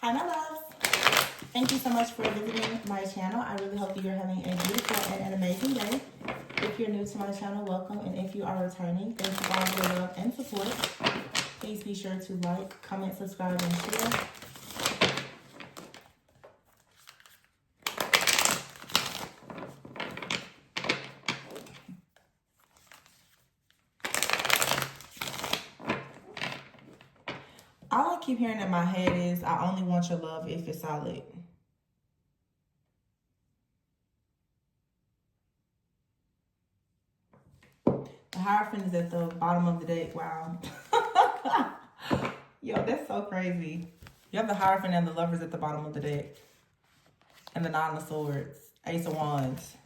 Hi, my loves. Thank you so much for visiting my channel. I really hope that you're having a beautiful and an amazing day. If you're new to my channel, welcome. And if you are returning, thank you all for your love and support. Please be sure to like, comment, subscribe, and share. All I keep hearing in my head is, I only want your love if it's solid. The Hierophant is at the bottom of the deck. Wow. Yo, that's so crazy. You have the Hierophant and the Lovers at the bottom of the deck. And the Nine of Swords. Ace of Wands.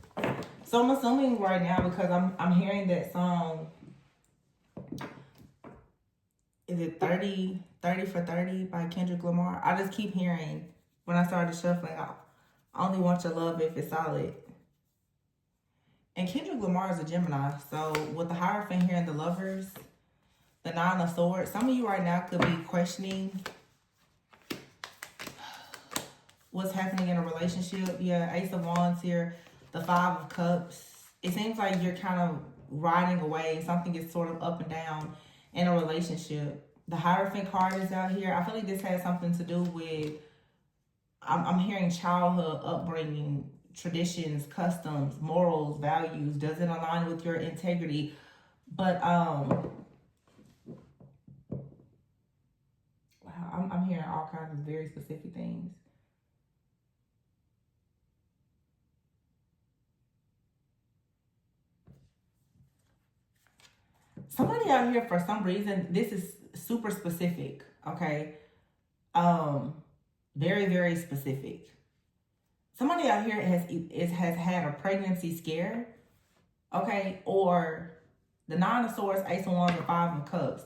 So I'm assuming right now, because I'm hearing that song. Is it 30 for 30 by Kendrick Lamar? I just keep hearing, when I started shuffling, I only want your love if it's solid. And Kendrick Lamar is a Gemini. So with the Hierophant here and the Lovers, the Nine of Swords, some of you right now could be questioning what's happening in a relationship. Yeah, Ace of Wands here, the Five of Cups. It seems like you're kind of riding away. Something is sort of up and down in a relationship. The Hierophant card is out here. I feel like this has something to do with, I'm hearing childhood, upbringing, traditions, customs, morals, values. Does it align with your integrity? But wow, I'm hearing all kinds of very specific things. Somebody out here, for some reason, this is super specific, okay? Very, very specific. Somebody out here has had a pregnancy scare, okay? Or the Nine of Swords, Ace of Wands, and Five of Cups.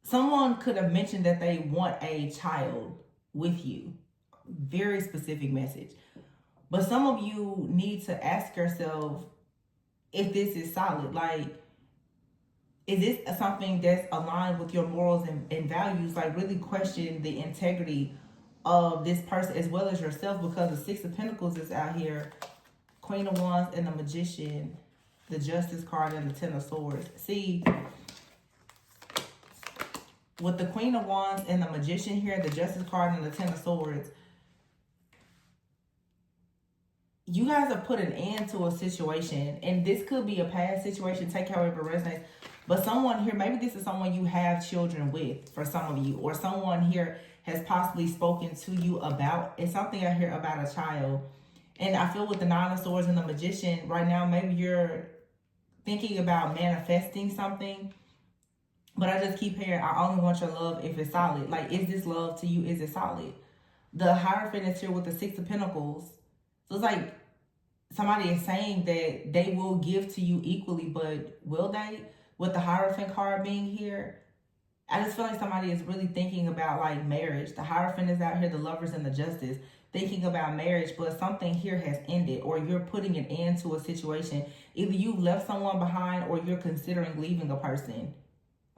Someone could have mentioned that they want a child with you. Very specific message. But some of you need to ask yourself if this is solid. Like, is this something that's aligned with your morals and values? Like, really question the integrity of this person as well as yourself, because the Six of Pentacles is out here, Queen of Wands and the Magician, the Justice card, and the Ten of Swords. See, with the Queen of Wands and the Magician here, the Justice card and the Ten of Swords, you guys have put an end to a situation, and this could be a past situation, take however it resonates. But someone here, maybe this is someone you have children with for some of you, or someone here has possibly spoken to you about. It's something I hear about a child. And I feel with the Nine of Swords and the Magician, right now, maybe you're thinking about manifesting something. But I just keep hearing, I only want your love if it's solid. Like, is this love to you? Is it solid? The Hierophant is here with the Six of Pentacles. So it's like somebody is saying that they will give to you equally, but will they? With the Hierophant card being here, I just feel like somebody is really thinking about like marriage. The Hierophant is out here, the Lovers and the Justice, thinking about marriage, but something here has ended, or you're putting an end to a situation. Either you left someone behind or you're considering leaving a person.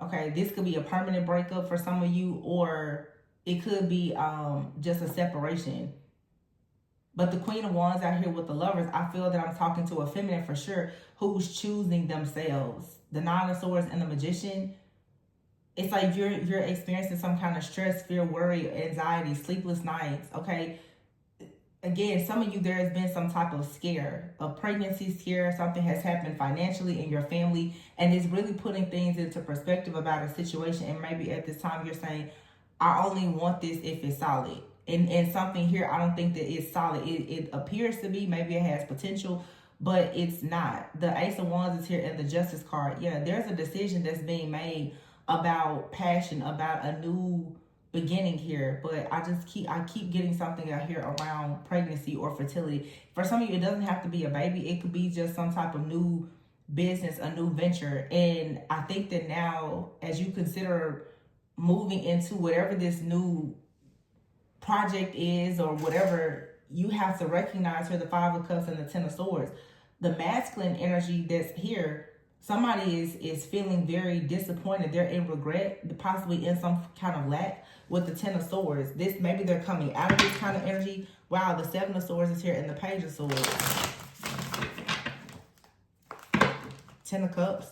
Okay, this could be a permanent breakup for some of you, or it could be just a separation. But the Queen of Wands out here with the Lovers, I feel that I'm talking to a feminine for sure who's choosing themselves. The Nine of Swords and the Magician, it's like you're experiencing some kind of stress, fear, worry, anxiety, sleepless nights, okay? Again, some of you, there has been some type of scare, a pregnancy scare. Something has happened financially in your family, and it's really putting things into perspective about a situation. And maybe at this time you're saying, I only want this if it's solid. And something here, I don't think that it's solid. It appears to be, maybe it has potential, but it's not. The Ace of Wands is here and the Justice card. Yeah, there's a decision that's being made about passion, about a new beginning here. But I keep getting something out here around pregnancy or fertility. For some of you, it doesn't have to be a baby. It could be just some type of new business, a new venture. And I think that now, as you consider moving into whatever this new project is or whatever, you have to recognize here the Five of Cups and the Ten of Swords. The masculine energy that's here, Somebody is feeling very disappointed. They're in regret, possibly in some kind of lack with the Ten of Swords. This, maybe they're coming out of this kind of energy. Wow, the Seven of Swords is here and the Page of Swords. Ten of Cups.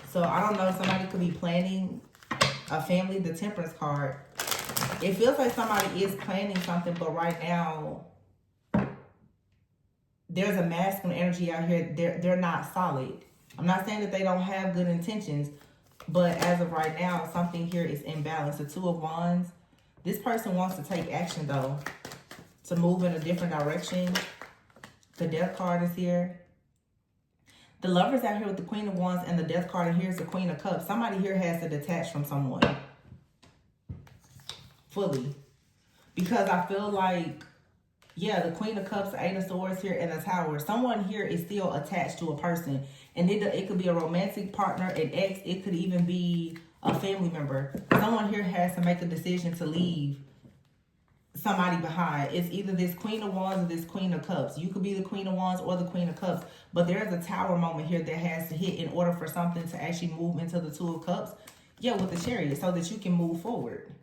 So I don't know, somebody could be planning a family. The Temperance card. It feels like somebody is planning something, but right now there's a masculine energy out here. They're not solid. I'm not saying that they don't have good intentions, but as of right now, something here is imbalanced. The Two of Wands. This person wants to take action, though, to move in a different direction. The Death card is here. The Lovers out here with the Queen of Wands and the Death card, and here's the Queen of Cups. Somebody here has to detach from someone fully, because I feel like, yeah, the Queen of Cups, the Eight of Swords here, and the Tower. Someone here is still attached to a person. And it could be a romantic partner, an ex. It could even be a family member. Someone here has to make a decision to leave somebody behind. It's either this Queen of Wands or this Queen of Cups. You could be the Queen of Wands or the Queen of Cups. But there's a Tower moment here that has to hit in order for something to actually move into the Two of Cups. Yeah, with the Chariot, so that you can move forward.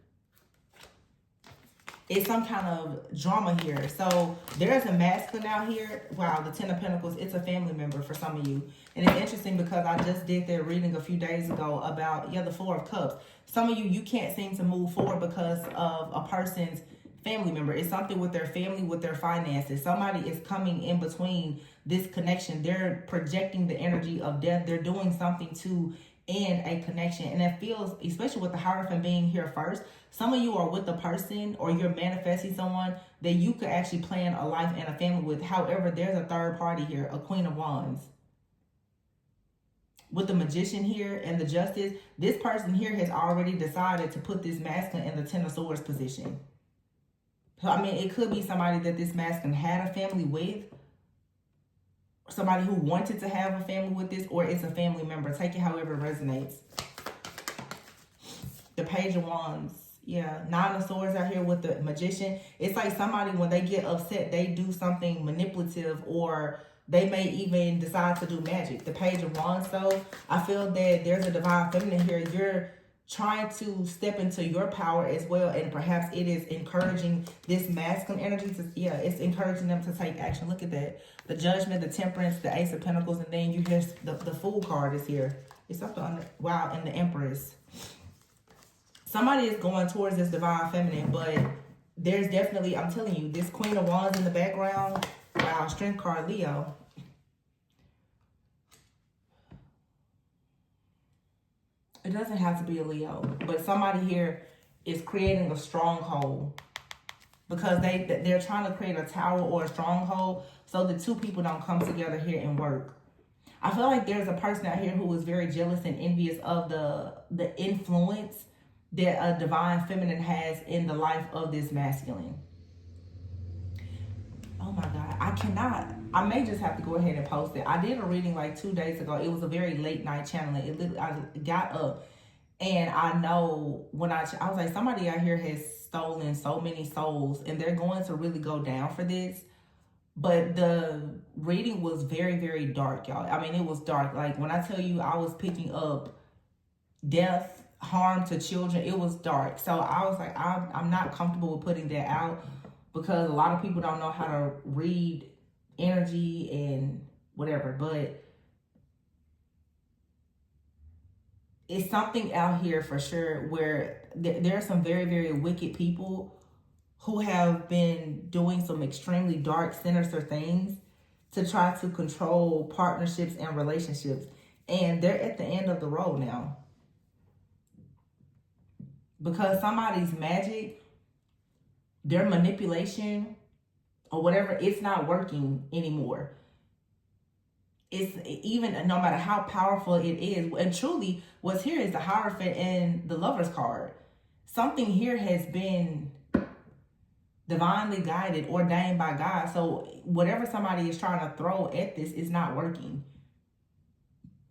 It's some kind of drama here. So there's a masculine out here. Wow, the Ten of Pentacles. It's a family member for some of you. And it's interesting because I just did their reading a few days ago about, yeah, the Four of Cups. Some of you can't seem to move forward because of a person's family member. It's something with their family, with their finances. Somebody is coming in between this connection. They're projecting the energy of death. They're doing something to end a connection. And it feels, especially with the Hierophant being here first, some of you are with a person or you're manifesting someone that you could actually plan a life and a family with. However, there's a third party here, a Queen of Wands. With the Magician here and the Justice, this person here has already decided to put this masculine in the Ten of Swords position. So, I mean, it could be somebody that this masculine had a family with, somebody who wanted to have a family with this, or it's a family member. Take it however it resonates. The Page of Wands. Yeah, Nine of Swords out here with the Magician. It's like somebody, when they get upset, they do something manipulative, or they may even decide to do magic. The Page of Wands, though, I feel that there's a divine feminine here. You're trying to step into your power as well, and perhaps it is encouraging this masculine energy to, yeah, it's encouraging them to take action. Look at that. The Judgment, the Temperance, the Ace of Pentacles, and then you hear the Fool card is here. It's something on the, wow, and the Empress. Somebody is going towards this divine feminine, but there's definitely, I'm telling you, this Queen of Wands in the background. Wow, Strength card, Leo. It doesn't have to be a Leo, but somebody here is creating a stronghold because they're trying to create a tower or a stronghold so the two people don't come together here and work. I feel like there's a person out here who is very jealous and envious of the influence that a divine feminine has in the life of this masculine. Oh my God, I may just have to go ahead and post it. I did a reading like 2 days ago. It was a very late night channeling. I got up and I know when I was like, somebody out here has stolen so many souls and they're going to really go down for this. But the reading was very, very dark, y'all. I mean, it was dark. Like when I tell you I was picking up death, harm to children, it was dark. So I was like, I'm not comfortable with putting that out because a lot of people don't know how to read energy and whatever. But it's something out here for sure where there are some very, very wicked people who have been doing some extremely dark, sinister things to try to control partnerships and relationships. And they're at the end of the road now. Because somebody's magic, their manipulation, or whatever, it's not working anymore. It's even, no matter how powerful it is, and truly what's here is the Hierophant and the Lovers card. Something here has been divinely guided, ordained by God. So whatever somebody is trying to throw at this is not working.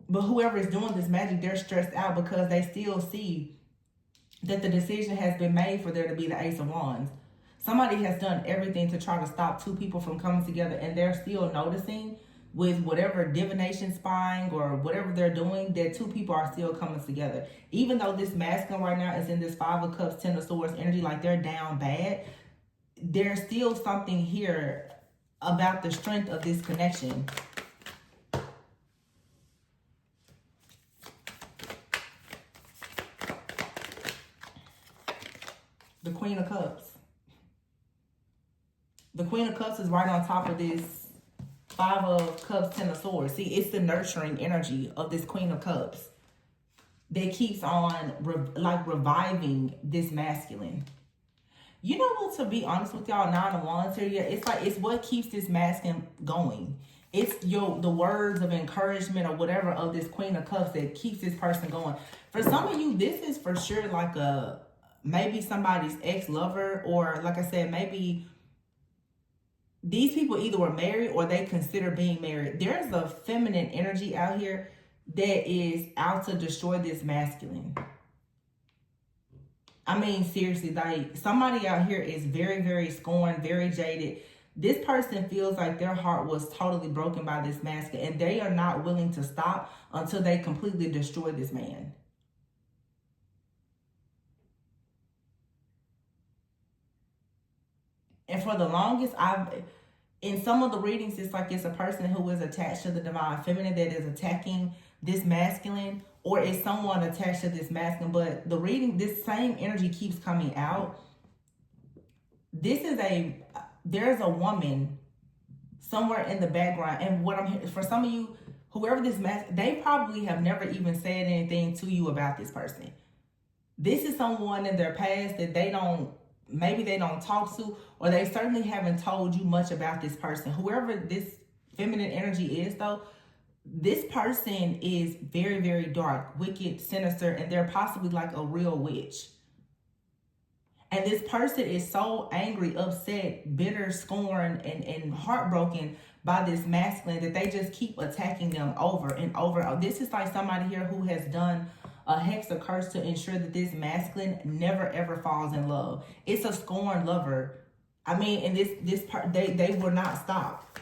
But whoever is doing this magic, they're stressed out because they still see that the decision has been made for there to be the Ace of Wands. Somebody has done everything to try to stop two people from coming together, and they're still noticing with whatever divination spying or whatever they're doing, that two people are still coming together. Even though this masculine right now is in this 5 of Cups, 10 of Swords energy, like they're down bad, there's still something here about the strength of this connection. The Queen of Cups. The Queen of Cups is right on top of this 5 of Cups, 10 of Swords. See, it's the nurturing energy of this Queen of Cups that keeps on reviving this masculine. You know what, to be honest with y'all, 9 of Wands here, yeah, it's what keeps this masculine going. It's the words of encouragement or whatever of this Queen of Cups that keeps this person going. For some of you, this is for sure like maybe somebody's ex-lover, or like I said, maybe these people either were married or they consider being married. There's a feminine energy out here that is out to destroy this masculine. I mean, seriously, like somebody out here is very, very scorned, very jaded. This person feels like their heart was totally broken by this masculine, and they are not willing to stop until they completely destroy this man. And for the longest, in some of the readings, it's like it's a person who is attached to the divine feminine that is attacking this masculine, or is someone attached to this masculine. But the reading, this same energy keeps coming out. There's a woman somewhere in the background. And what I'm hearing, for some of you, whoever this they probably have never even said anything to you about this person. This is someone in their past that maybe they don't talk to, or they certainly haven't told you much about this person. Whoever this feminine energy is, though, this person is very, very dark, wicked, sinister, and they're possibly like a real witch. And this person is so angry, upset, bitter, scorned, and heartbroken by this masculine that they just keep attacking them over and over. This is like somebody here who has done a hex or curse to ensure that this masculine never ever falls in love. It's a scorned lover. I mean, and this part, they will not stop.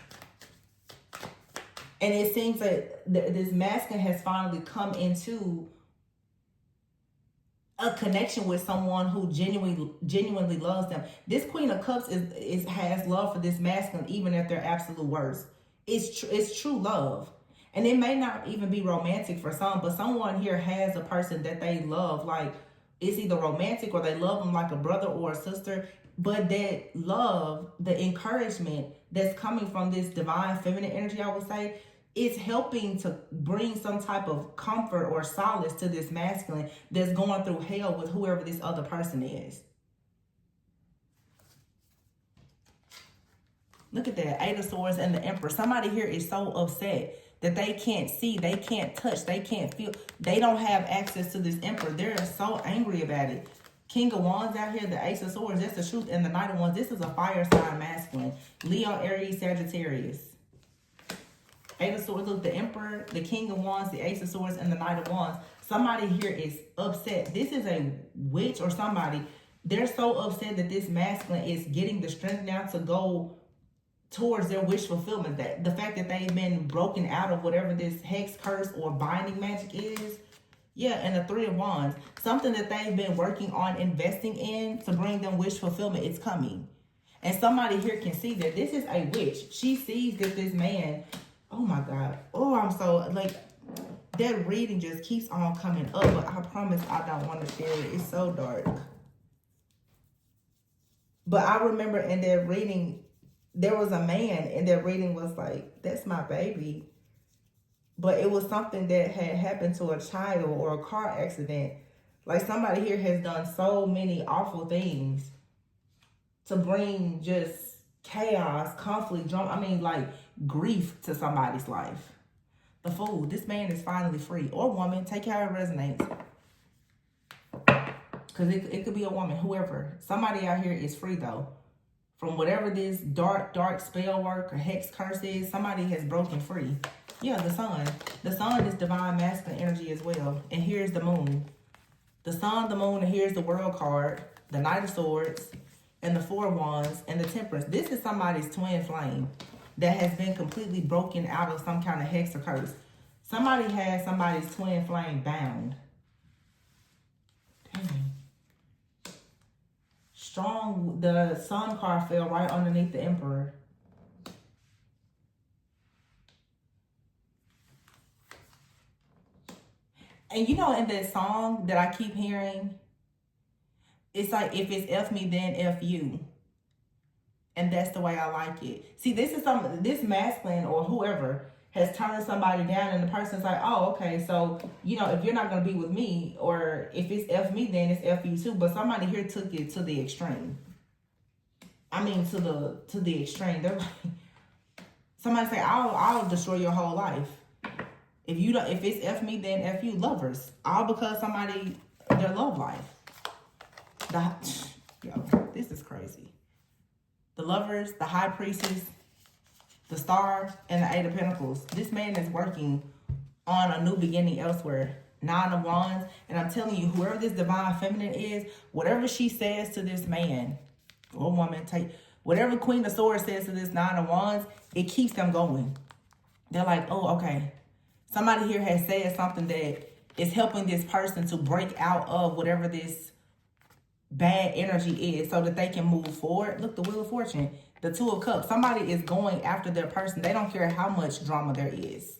And it seems that this masculine has finally come into a connection with someone who genuinely loves them. This Queen of Cups has love for this masculine even at their absolute worst. It's true love. And it may not even be romantic for some, but someone here has a person that they love. Like, it's either romantic or they love them like a brother or a sister. But that love, the encouragement that's coming from this divine feminine energy, I would say, is helping to bring some type of comfort or solace to this masculine that's going through hell with whoever this other person is. Look at that, 8 of Swords and the Emperor. Somebody here is so upset that they can't see, they can't touch, they can't feel. They don't have access to this Emperor. They're so angry about it. King of Wands out here, the Ace of Swords, that's the truth. And the Knight of Wands, this is a fire sign masculine. Leo, Aries, Sagittarius. 8 of Swords, look, the Emperor, the King of Wands, the Ace of Swords, and the Knight of Wands. Somebody here is upset. This is a witch or somebody. They're so upset that this masculine is getting the strength now to go towards their wish fulfillment. That the fact that they've been broken out of whatever this hex, curse, or binding magic is. Yeah, and the 3 of Wands. Something that they've been working on investing in to bring them wish fulfillment is coming. And somebody here can see that this is a witch. She sees that this man... Oh my God. Oh, I'm so, like, that reading just keeps on coming up, but I promise I don't want to share it. It's so dark. But I remember in that reading, there was a man, and that reading was like, that's my baby. But it was something that had happened to a child or a car accident. Like, somebody here has done so many awful things to bring just chaos, conflict, drama. I mean, like, grief to somebody's life. The Fool. This man is finally free. Or woman. Take how it resonates. Because it could be a woman. Whoever. Somebody out here is free, though. From whatever this dark spell work or hex curse is, somebody has broken free. Yeah, the Sun. The Sun is divine masculine energy as well. And here's the Moon. The Sun, the Moon, and here's the World card. The Knight of Swords. And the 4 of Wands. And the Temperance. This is somebody's twin flame. that has been completely broken out of some kind of hex or curse. Somebody has somebody's twin flame bound. Dang. Strong, the Sun card fell right underneath the Emperor. And you know, in that song that I keep hearing, it's like, if it's F me, then F you. And that's the way I like it. See, this is this masculine or whoever has turned somebody down, and the person's like, oh, okay, so, you know, if you're not going to be with me, or if it's F me, then it's F you too. But somebody here took it to the extreme. I mean, to the extreme. They're like, somebody say, I'll destroy your whole life. If it's F me, then F you. Lovers. All because somebody, their love life. Yo, this is crazy. The Lovers, the High Priestess, the Star, and the Eight of Pentacles. This man is working on a new beginning elsewhere. Nine of Wands. And I'm telling you, whoever this divine feminine is, whatever she says to this man or woman, whatever Queen of Swords says to this Nine of Wands, it keeps them going. They're like, oh, okay. Somebody here has said something that is helping this person to break out of whatever this bad energy is, so that they can move forward. Look, the Wheel of Fortune, the Two of Cups. Somebody is going after their person. They don't care how much drama there is.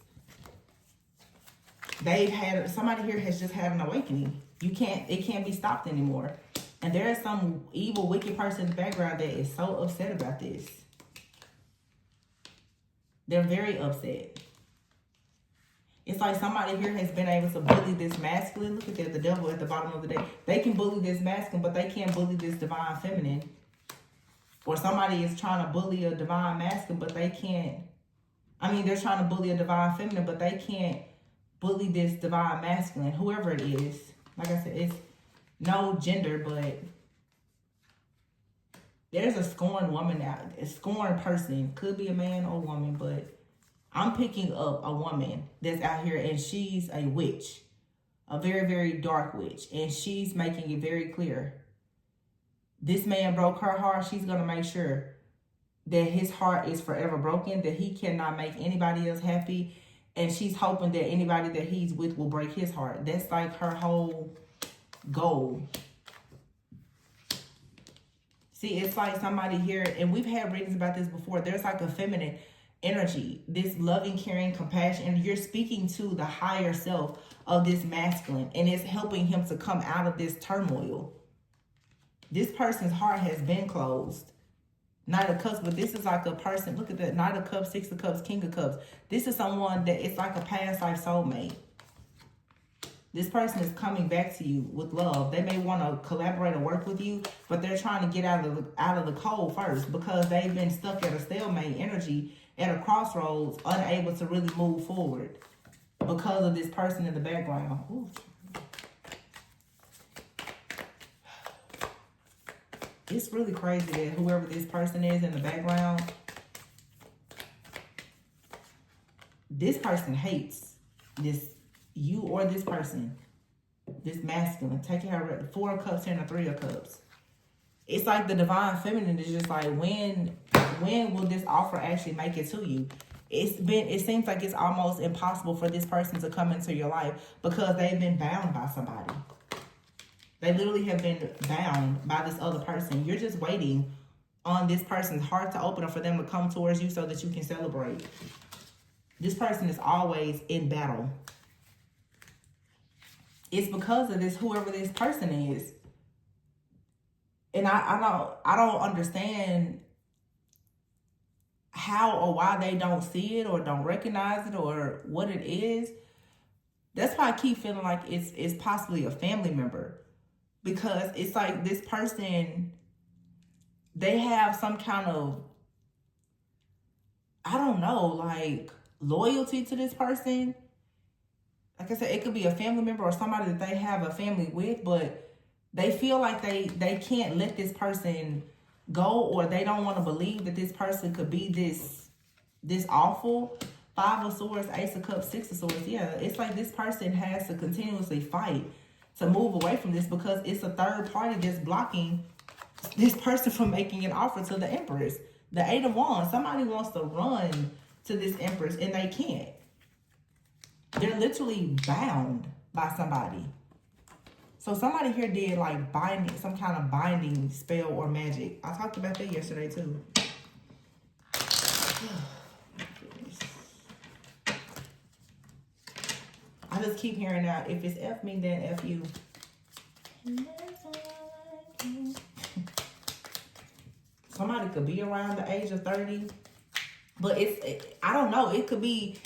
Somebody here has just had an awakening. It can't be stopped anymore. And there is some evil, wicked person in the background that is so upset about this. They're very upset. It's like somebody here has been able to bully this masculine. Look at that, the devil at the bottom of the deck. They can bully this masculine, but they can't bully this divine feminine. Or somebody is trying to bully a divine masculine, but they can't. I mean, they're trying to bully a divine feminine, but they can't bully this divine masculine, whoever it is. Like I said, it's no gender, but there's a scorned woman out. A scorned person. Could be a man or a woman, but I'm picking up a woman that's out here, and she's a witch. A very, very dark witch. And she's making it very clear. This man broke her heart. She's going to make sure that his heart is forever broken, that he cannot make anybody else happy. And she's hoping that anybody that he's with will break his heart. That's like her whole goal. See, it's like somebody here, and we've had readings about this before. There's like a feminine energy, this loving, caring, compassion, and you're speaking to the higher self of this masculine, and it's helping him to come out of this turmoil. This person's heart has been closed. Knight of Cups, but this is like a person, look at that, Knight of Cups, Six of Cups, King of Cups. This is someone that it's like a past life soulmate. This person is coming back to you with love. They may want to collaborate or work with you, but they're trying to get out of the cold first, because they've been stuck at a stalemate energy, at a crossroads, unable to really move forward because of this person in the background. Ooh. It's really crazy that whoever this person is in the background, this person hates you or this person, this masculine. Take care of the Four of Cups and the Three of Cups. It's like the divine feminine is just like, when will this offer actually make it to you? It seems like it's almost impossible for this person to come into your life, because they've been bound by somebody. They literally have been bound by this other person. You're just waiting on this person's heart to open up for them to come towards you so that you can celebrate. This person is always in battle. It's because of this, whoever this person is. And I don't understand how or why they don't see it or don't recognize it or what it is. That's why I keep feeling like it's possibly a family member. Because it's like this person, they have some kind of, I don't know, like loyalty to this person. Like I said, it could be a family member or somebody that they have a family with, but they feel like they can't let this person go, or they don't want to believe that this person could be this awful. Five of Swords, Ace of Cups, Six of Swords. Yeah, it's like this person has to continuously fight to move away from this, because it's a third party that's blocking this person from making an offer to the Empress. The Eight of Wands. Somebody wants to run to this Empress and they can't. They're literally bound by somebody. So somebody here did like binding, some kind of binding spell or magic. I talked about that yesterday too. I just keep hearing out, if it's F me, then F you. Somebody could be around the age of 30, but I don't know. It could be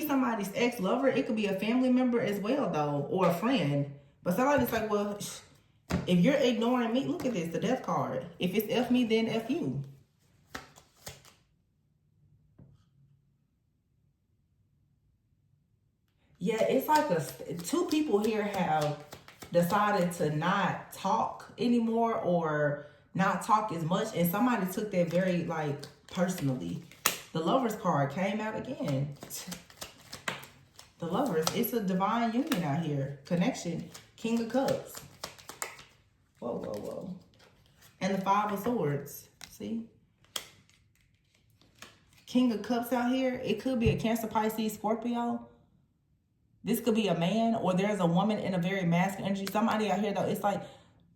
somebody's ex-lover. It could be a family member as well, though, or a friend. But somebody's like, well, if you're ignoring me, look at this, the Death card. If it's F me, then F you. Yeah, it's like two people here have decided to not talk anymore or not talk as much, and somebody took that very like personally. The Lovers card came out again. The Lovers, it's a divine union out here. Connection. King of Cups. Whoa, whoa, whoa. And the Five of Swords. See? King of Cups out here. It could be a Cancer, Pisces, Scorpio. This could be a man, or there's a woman in a very masculine energy. Somebody out here, though, it's like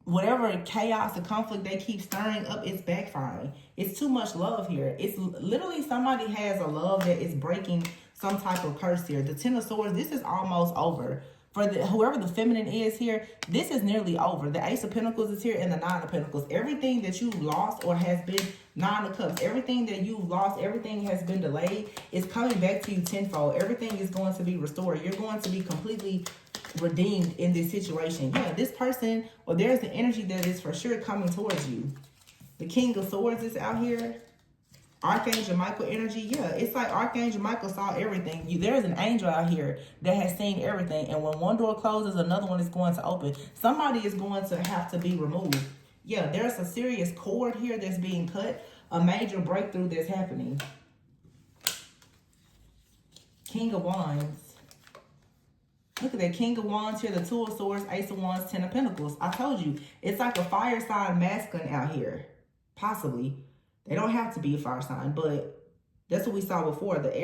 whatever chaos or conflict they keep stirring up, it's backfiring. It's too much love here. It's literally somebody has a love that is breaking some type of curse here. The Ten of Swords, this is almost over. For whoever the feminine is here, this is nearly over. The Ace of Pentacles is here and the Nine of Pentacles. Everything that you've lost or has been Nine of Cups, everything that you've lost, everything has been delayed, is coming back to you tenfold. Everything is going to be restored. You're going to be completely redeemed in this situation. Yeah, this person, or there's an energy that is for sure coming towards you. The King of Swords is out here. Archangel Michael energy, yeah, it's like Archangel Michael saw everything. There's an angel out here that has seen everything, and when one door closes, another one is going to open. Somebody is going to have to be removed. Yeah, there's a serious cord here that's being cut, a major breakthrough that's happening. King of Wands. Look at that, King of Wands here, the Two of Swords, Ace of Wands, Ten of Pentacles. I told you, it's like a fire sign masculine out here, possibly. They don't have to be a fire sign, but that's what we saw before. The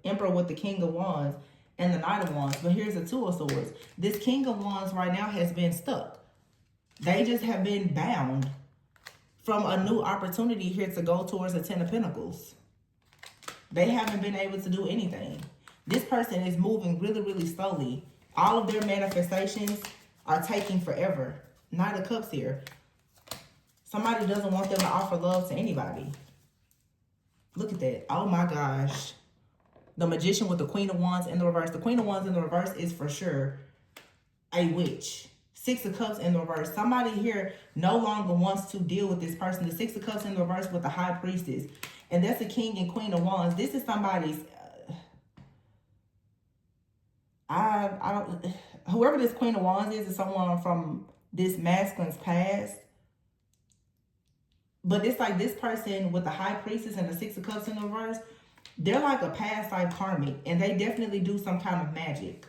Emperor with the King of Wands and the Knight of Wands. But here's the Two of Swords. This King of Wands right now has been stuck. They just have been bound from a new opportunity here to go towards the Ten of Pentacles. They haven't been able to do anything. This person is moving really, really slowly. All of their manifestations are taking forever. Knight of Cups here. Somebody doesn't want them to offer love to anybody. Look at that. Oh my gosh. The Magician with the Queen of Wands in the reverse. The Queen of Wands in the reverse is for sure a witch. Six of Cups in the reverse. Somebody here no longer wants to deal with this person. The Six of Cups in the reverse with the High Priestess. And that's the King and Queen of Wands. This is somebody's... I don't... Whoever this Queen of Wands is someone from this masculine's past. But it's like this person with the High Priestess and the Six of Cups in the reverse, they're like a past life karmic, and they definitely do some kind of magic.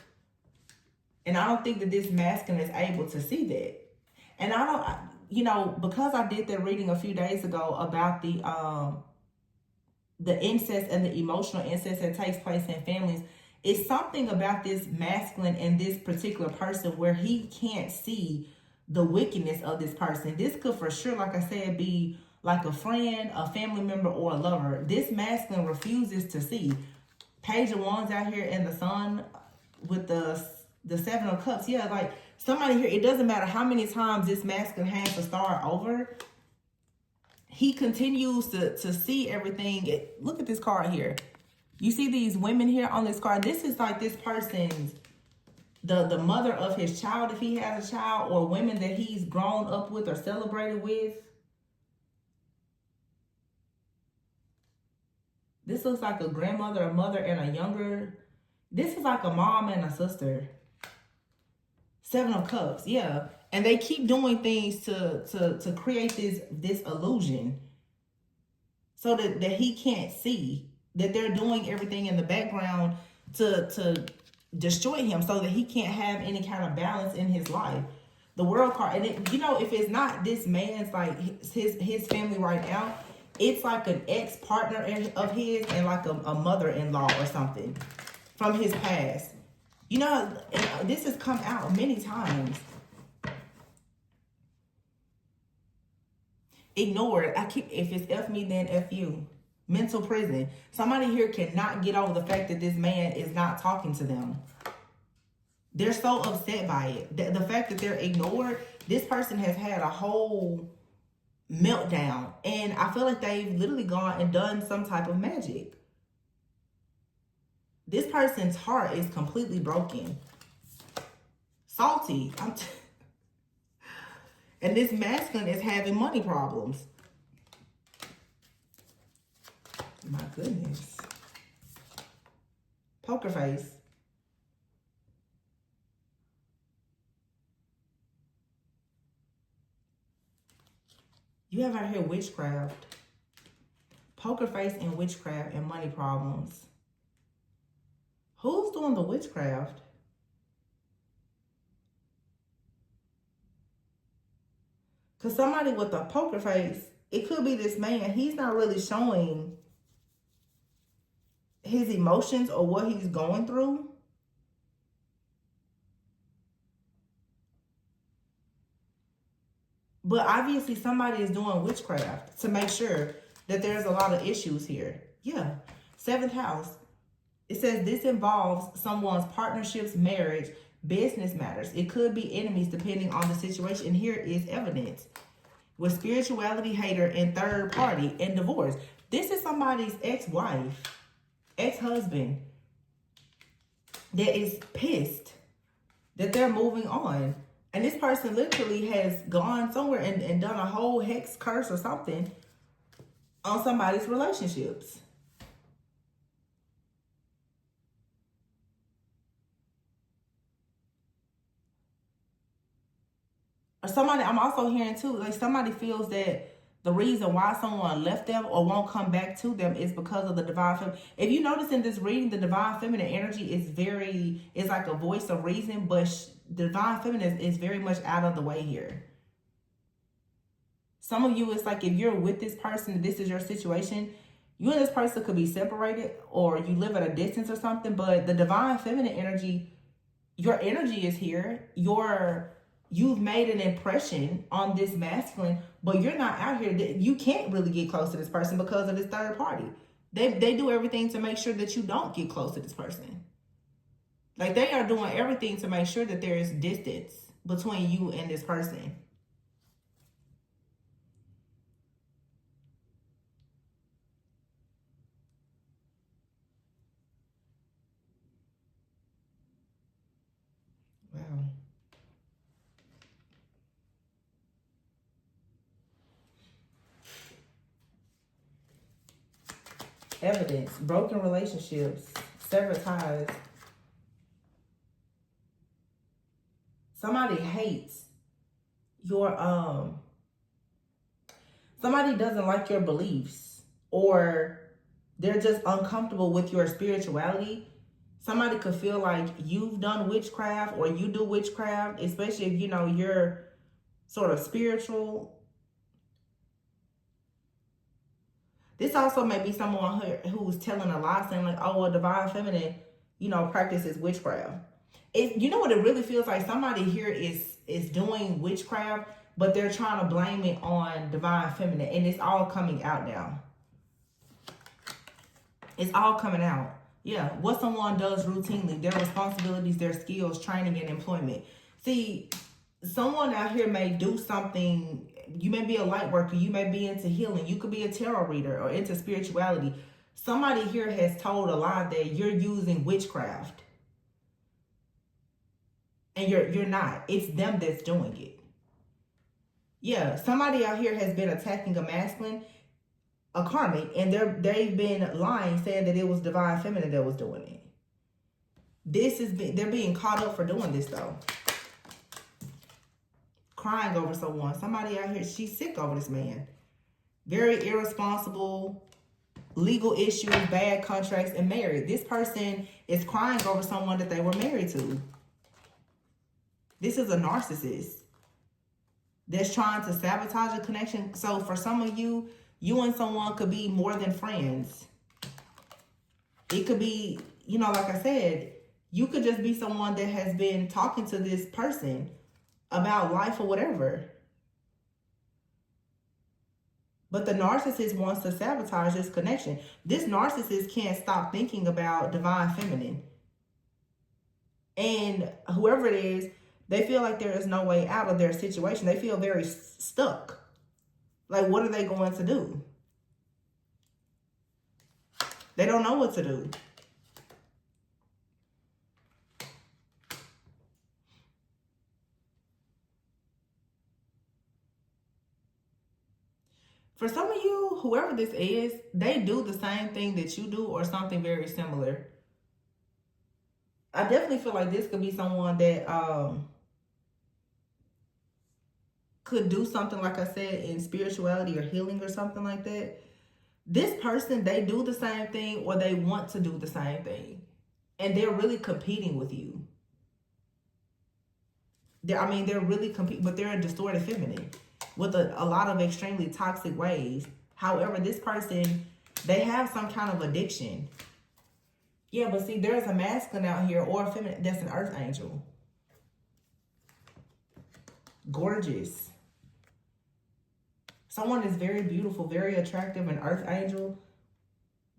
And I don't think that this masculine is able to see that. And I don't, you know, because I did that reading a few days ago about the incest and the emotional incest that takes place in families, it's something about this masculine and this particular person where he can't see the wickedness of this person. This could for sure, like I said, be like a friend, a family member, or a lover. This masculine refuses to see. Page of Wands out here in the Sun with the Seven of Cups. Yeah, like somebody here, it doesn't matter how many times this masculine has to start over. He continues to see everything. Look at this card here. You see these women here on this card. This is like this person's the mother of his child, if he has a child, or women that he's grown up with or celebrated with. This looks like a grandmother, a mother, and a younger. This is like a mom and a sister. Seven of Cups, yeah. And they keep doing things to create this illusion so that he can't see that they're doing everything in the background to destroy him so that he can't have any kind of balance in his life. The World card, and you know, if it's not this man's, like his family right now, It's like an ex-partner of his and like a mother-in-law or something from his past. You know, this has come out many times. Ignore it. If it's F me, then F you. Mental prison. Somebody here cannot get over the fact that this man is not talking to them. They're so upset by it. The fact that they're ignored, this person has had a whole meltdown. And I feel like they've literally gone and done some type of magic. This person's heart is completely broken. Salty. And this masculine is having money problems. My goodness. Poker face. You have out here witchcraft. Poker face and witchcraft and money problems. Who's doing the witchcraft? Because somebody with a poker face, it could be this man. He's not really showing his emotions or what he's going through. But obviously somebody is doing witchcraft to make sure that there's a lot of issues here. Yeah. 7th house. It says this involves someone's partnerships, marriage, business matters. It could be enemies depending on the situation. And here is evidence. With spirituality, hater, and third party, and divorce. This is somebody's ex-wife, ex-husband that is pissed that they're moving on. And this person literally has gone somewhere and done a whole hex curse or something on somebody's relationships. Or somebody, I'm also hearing too, like somebody feels that the reason why someone left them or won't come back to them is because of the divine feminine. If you notice in this reading, the divine feminine energy is like a voice of reason, but the divine feminine is very much out of the way here. Some of you, it's like if you're with this person, this is your situation, you and this person could be separated or you live at a distance or something, but the divine feminine energy, your energy is here. You've made an impression on this masculine, but you're not out here. You can't really get close to this person because of this third party. They do everything to make sure that you don't get close to this person. Like they are doing everything to make sure that there is distance between you and this person. Wow. Evidence, broken relationships, severed ties. Somebody hates your, somebody doesn't like your beliefs or they're just uncomfortable with your spirituality. Somebody could feel like you've done witchcraft or you do witchcraft, especially if, you know, you're sort of spiritual. This also may be someone who's telling a lie, saying like, oh, well, divine feminine, you know, practices witchcraft. You know what it really feels like? Somebody here is doing witchcraft, but they're trying to blame it on divine feminine. And it's all coming out now. It's all coming out. Yeah, what someone does routinely, their responsibilities, their skills, training, and employment. See, someone out here may do something. You may be a light worker. You may be into healing. You could be a tarot reader or into spirituality. Somebody here has told a lie that you're using witchcraft. And you're not. It's them that's doing it. Yeah, somebody out here has been attacking a masculine, a karmic, and they've been lying, saying that it was divine feminine that was doing it. They're being caught up for doing this though. Crying over someone. Somebody out here, she's sick over this man. Very irresponsible, legal issues, bad contracts, and married. This person is crying over someone that they were married to. This is a narcissist that's trying to sabotage a connection. So for some of you, You and someone could be more than friends. It could be, you know, like I said, you could just be someone that has been talking to this person about life or whatever. But the narcissist wants to sabotage this connection. This narcissist can't stop thinking about divine feminine. And whoever it is, they feel like there is no way out of their situation. They feel very stuck. Like, what are they going to do? They don't know what to do. For some of you, whoever this is, they do the same thing that you do or something very similar. I definitely feel like this could be someone that could do something, like I said, in spirituality or healing or something like that. This person, they do the same thing or they want to do the same thing. And they're really competing with you. They're really competing, but they're a distorted feminine with a lot of extremely toxic ways. However, this person, they have some kind of addiction. Yeah, but see, there's a masculine out here or a feminine that's an earth angel. Gorgeous. Someone is very beautiful, very attractive, an earth angel.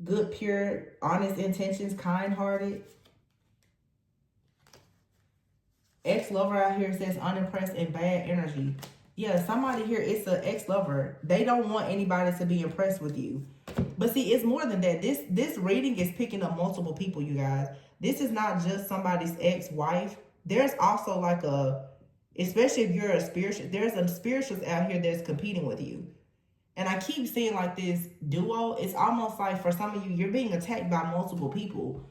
Good, pure, honest intentions, kind-hearted. Ex-lover out here says unimpressed and bad energy. Yeah, somebody here, it's an ex-lover. They don't want anybody to be impressed with you. But see, it's more than that. This reading is picking up multiple people, you guys. This is not just somebody's ex-wife. There's also like especially if you're a spiritual, there's a spiritualist out here that's competing with you. And I keep seeing like this duo. It's almost like for some of you, you're being attacked by multiple people.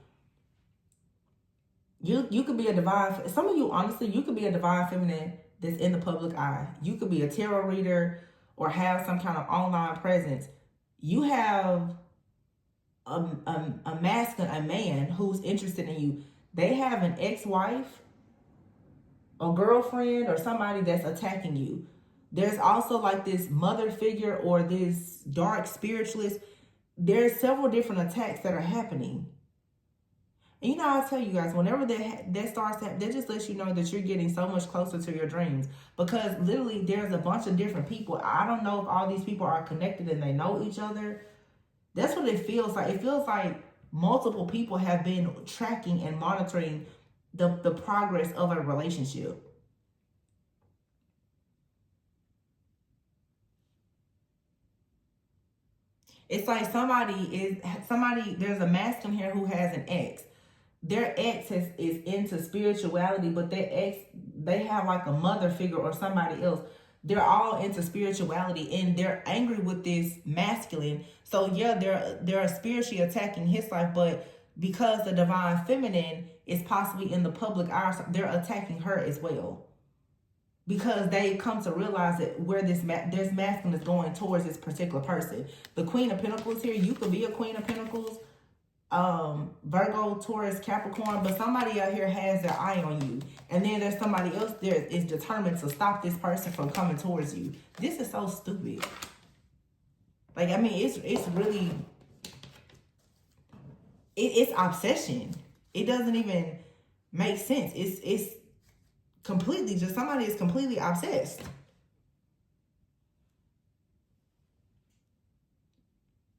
You could be a divine, some of you, honestly, you could be a divine feminine that's in the public eye. You could be a tarot reader or have some kind of online presence. You have a masculine, a man who's interested in you. They have an ex-wife, a girlfriend, or somebody that's attacking you. There's also like this mother figure or this dark spiritualist. There's several different attacks that are happening. And you know, I'll tell you guys, whenever that starts happening, that just lets you know that you're getting so much closer to your dreams. Because literally, there's a bunch of different people. I don't know if all these people are connected and they know each other. That's what it feels like. It feels like multiple people have been tracking and monitoring the progress of a relationship. It's like there's a masculine here who has an ex. Their ex is into spirituality, but their ex, they have like a mother figure or somebody else. They're all into spirituality and they're angry with this masculine. So yeah, they're spiritually attacking his life, but because the divine feminine is possibly in the public eye, they're attacking her as well. Because they come to realize that where this masculine is going towards this particular person. The Queen of Pentacles here, you could be a Queen of Pentacles, Virgo, Taurus, Capricorn, but somebody out here has their eye on you. And then there's somebody else there is determined to stop this person from coming towards you. This is so stupid. Like, I mean, it's really, it's obsession. It doesn't even make sense. It's completely just, somebody is completely obsessed.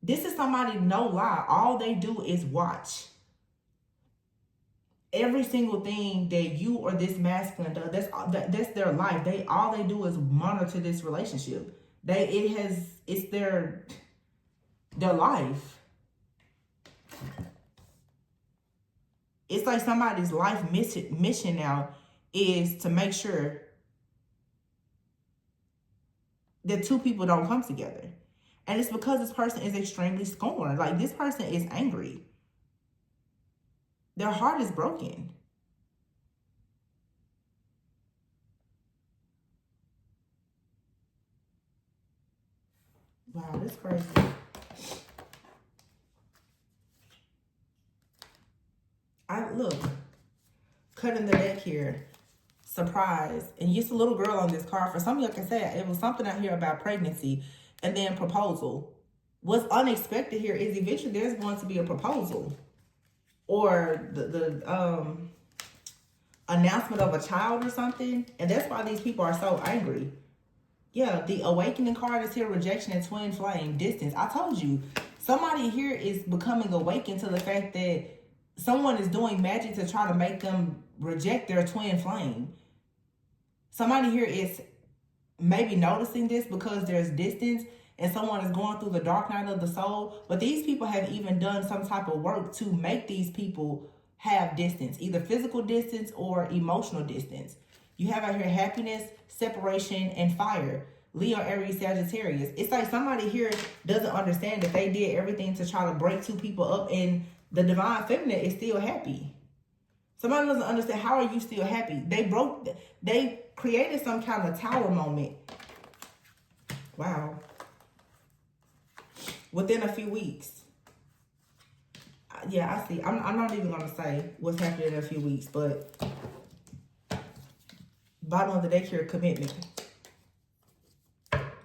This is somebody, no lie, all they do is watch. Every single thing that you or this masculine does, that's their life. All they do is monitor this relationship. It's their life. It's like somebody's life mission now is to make sure that two people don't come together. And it's because this person is extremely scorned. Like, this person is angry. Their heart is broken. Wow, that's crazy. Look, cutting the deck here. Surprise. And just a little girl on this card. For some of you, like I said, it was something out here about pregnancy and then proposal. What's unexpected here is eventually there's going to be a proposal or the announcement of a child or something. And that's why these people are so angry. Yeah, the awakening card is here, rejection and twin flame, distance. I told you, somebody here is becoming awakened to the fact that someone is doing magic to try to make them reject their twin flame. Somebody here is maybe noticing this because there's distance and someone is going through the dark night of the soul. But these people have even done some type of work to make these people have distance, either physical distance or emotional distance. You have out here happiness, separation, and fire. Leo, Aries, Sagittarius. It's like somebody here doesn't understand that they did everything to try to break two people up, and the divine feminine is still happy. Somebody doesn't understand, how are you still happy? They created some kind of tower moment. Wow. Within a few weeks. Yeah, I see. I'm not even going to say what's happening in a few weeks, but bottom of the deck here, commitment.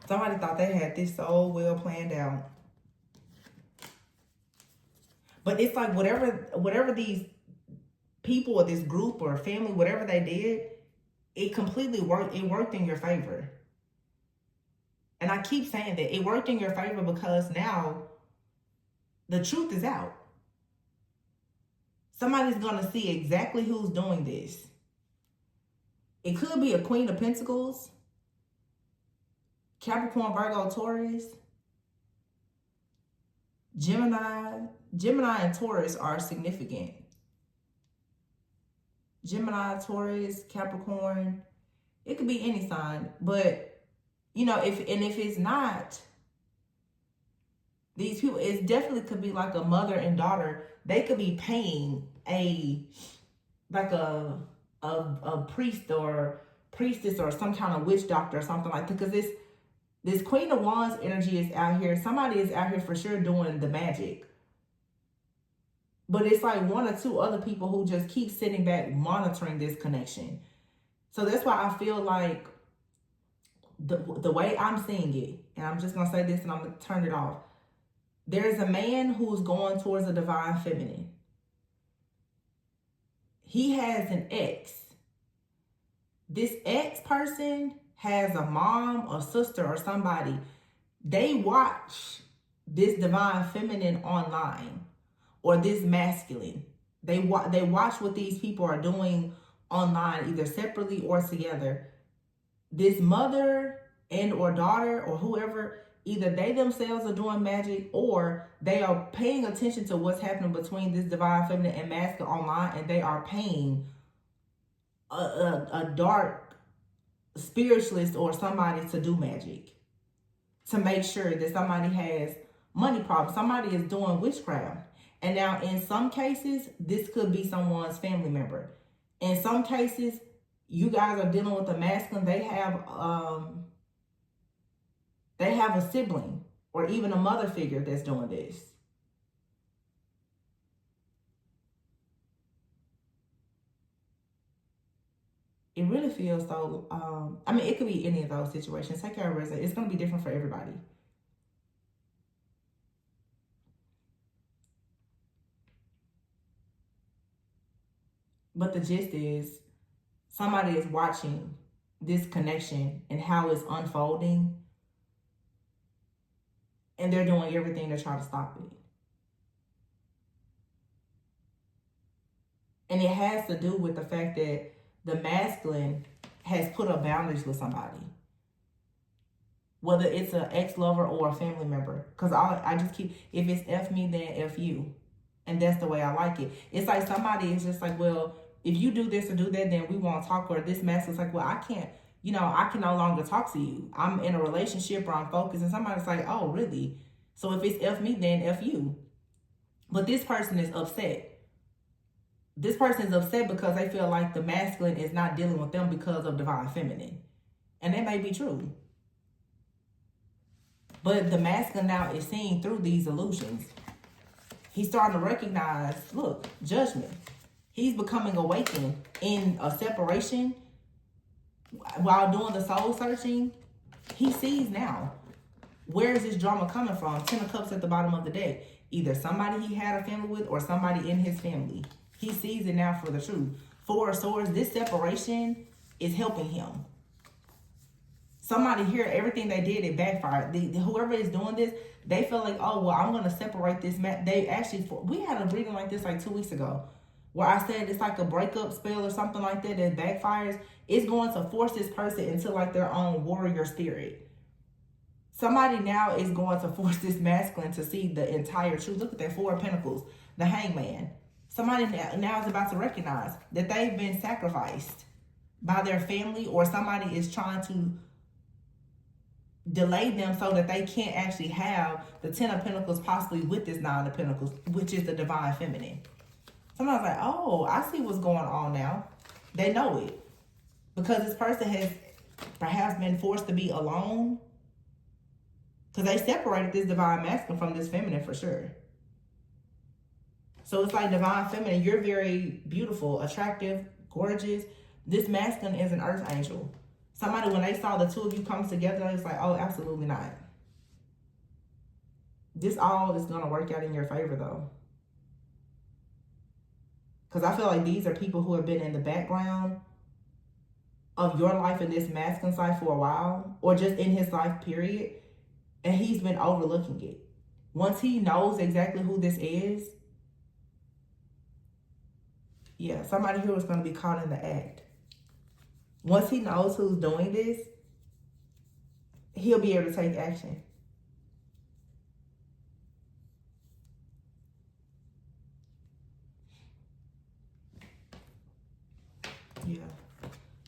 Somebody thought they had this so well planned out. But it's like whatever these people or this group or family, whatever they did, it completely worked. It worked in your favor. And I keep saying that it worked in your favor because now the truth is out. Somebody's going to see exactly who's doing this. It could be a Queen of Pentacles, Capricorn, Virgo, Taurus, Gemini. Gemini and Taurus are significant. Gemini, Taurus, Capricorn. It could be any sign. But, you know, if it's not these people, it definitely could be like a mother and daughter. They could be paying a priest or priestess or some kind of witch doctor or something like that. Because this Queen of Wands energy is out here. Somebody is out here for sure doing the magic. But it's like one or two other people who just keep sitting back monitoring this connection. So that's why I feel like the way I'm seeing it, and I'm just going to say this and I'm going to turn it off. There's a man who's going towards the divine feminine. He has an ex. This ex person has a mom or sister or somebody. They watch this divine feminine online or this masculine. They watch what these people are doing online, either separately or together. This mother and or daughter or whoever, either they themselves are doing magic or they are paying attention to what's happening between this divine feminine and masculine online, and they are paying a dark spiritualist or somebody to do magic to make sure that somebody has money problems. Somebody is doing witchcraft. And now in some cases, this could be someone's family member. In some cases, you guys are dealing with a masculine. They have a sibling or even a mother figure that's doing this. It really feels so, I mean, it could be any of those situations. Take care of it. It's going to be different for everybody. But the gist is, somebody is watching this connection and how it's unfolding, and they're doing everything to try to stop it. And it has to do with the fact that the masculine has put up boundaries with somebody. Whether it's an ex-lover or a family member. Because I just keep, if it's F me, then F you. And that's the way I like it. It's like somebody is just like, well, if you do this or do that, then we won't talk. Or this masculine's like, well, I can't, you know, I can no longer talk to you. I'm in a relationship or I'm focused. And somebody's like, oh, really? So if it's F me, then F you. But this person is upset. This person is upset because they feel like the masculine is not dealing with them because of divine feminine. And that may be true. But the masculine now is seeing through these illusions. He's starting to recognize, look, judgment. He's becoming awakened in a separation while doing the soul searching. He sees now. Where is this drama coming from? 10 of Cups at the bottom of the deck. Either somebody he had a family with or somebody in his family. He sees it now for the truth. 4 of Swords, this separation is helping him. Somebody here, everything they did, it backfired. Whoever is doing this, they feel like, oh, well, I'm going to separate this. They actually, we had a reading like this like 2 weeks ago, where I said it's like a breakup spell or something like that backfires. It's going to force this person into like their own warrior spirit. Somebody now is going to force this masculine to see the entire truth. Look at that 4 of Pentacles, the Hangman. Somebody now is about to recognize that they've been sacrificed by their family, or somebody is trying to delay them so that they can't actually have the 10 of Pentacles possibly with this 9 of Pentacles, which is the divine feminine. Somebody's like, oh, I see what's going on now. They know it. Because this person has perhaps been forced to be alone. Because they separated this divine masculine from this feminine for sure. So it's like divine feminine, you're very beautiful, attractive, gorgeous. This masculine is an earth angel. Somebody, when they saw the 2 of you come together, it's like, oh, absolutely not. This all is going to work out in your favor, though. Because I feel like these are people who have been in the background of your life in this masculine side for a while, or just in his life, period. And he's been overlooking it. Once he knows exactly who this is, yeah, somebody here is going to be caught in the act. Once he knows who's doing this, he'll be able to take action. Yeah.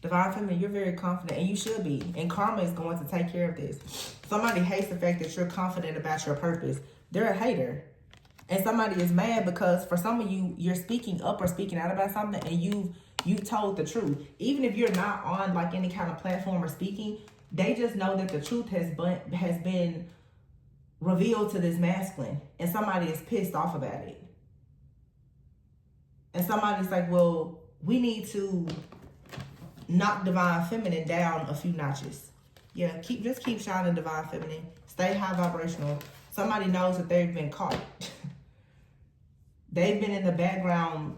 Divine feminine, you're very confident, and you should be. And karma is going to take care of this. Somebody hates the fact that you're confident about your purpose. They're a hater. And somebody is mad because for some of you, you're speaking up or speaking out about something, and you've told the truth. Even if you're not on like any kind of platform or speaking, they just know that the truth has been revealed to this masculine, and somebody is pissed off about it. And somebody's like, well, we need to knock divine feminine down a few notches. Yeah, just keep shining divine feminine. Stay high vibrational. Somebody knows that they've been caught. They've been in the background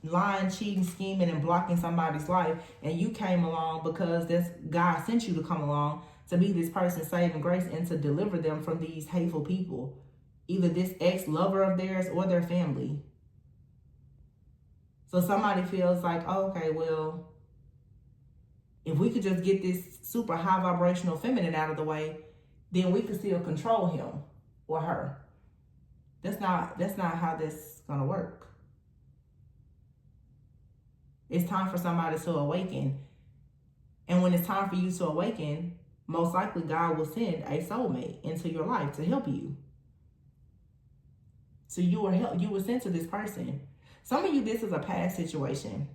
lying, cheating, scheming, and blocking somebody's life, and you came along because this God sent you to come along to be this person's saving grace and to deliver them from these hateful people, either this ex-lover of theirs or their family. So somebody feels like, oh, okay, well, if we could just get this super high vibrational feminine out of the way, then we could still control him or her. That's not how this is gonna work. It's time for somebody to awaken. And when it's time for you to awaken, most likely God will send a soulmate into your life to help you. So you were sent to this person. Some of you, this is a past situation.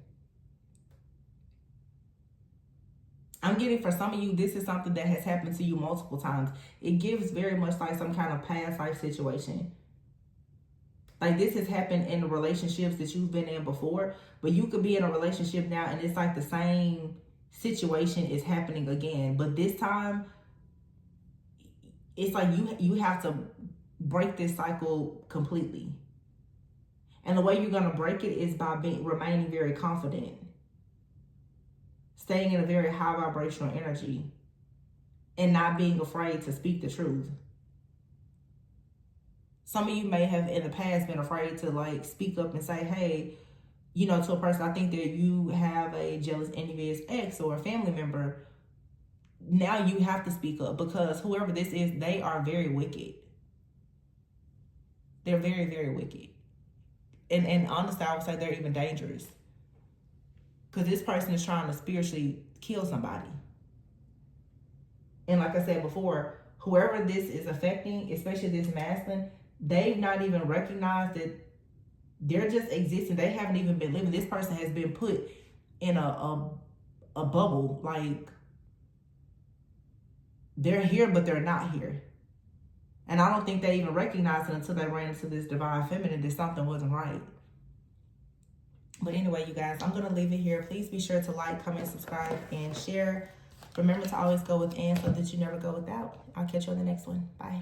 I'm getting for some of you, this is something that has happened to you multiple times. It gives very much like some kind of past life situation. Like this has happened in the relationships that you've been in before, but you could be in a relationship now and it's like the same situation is happening again. But this time, it's like you have to break this cycle completely. And the way you're going to break it is by remaining very confident. Staying in a very high vibrational energy. And not being afraid to speak the truth. Some of you may have in the past been afraid to like speak up and say, hey, you know, to a person, I think that you have a jealous, envious ex or a family member. Now you have to speak up because whoever this is, they are very wicked. They're very, very wicked. And honestly, I would say they're even dangerous. Because this person is trying to spiritually kill somebody. And like I said before, whoever this is affecting, especially this masculine, they've not even recognized that they're just existing. They haven't even been living. This person has been put in a bubble. Like, they're here, but they're not here. And I don't think they even recognized it until they ran into this divine feminine that something wasn't right. But anyway, you guys, I'm going to leave it here. Please be sure to like, comment, subscribe, and share. Remember to always go with and so that you never go without. I'll catch you on the next one. Bye.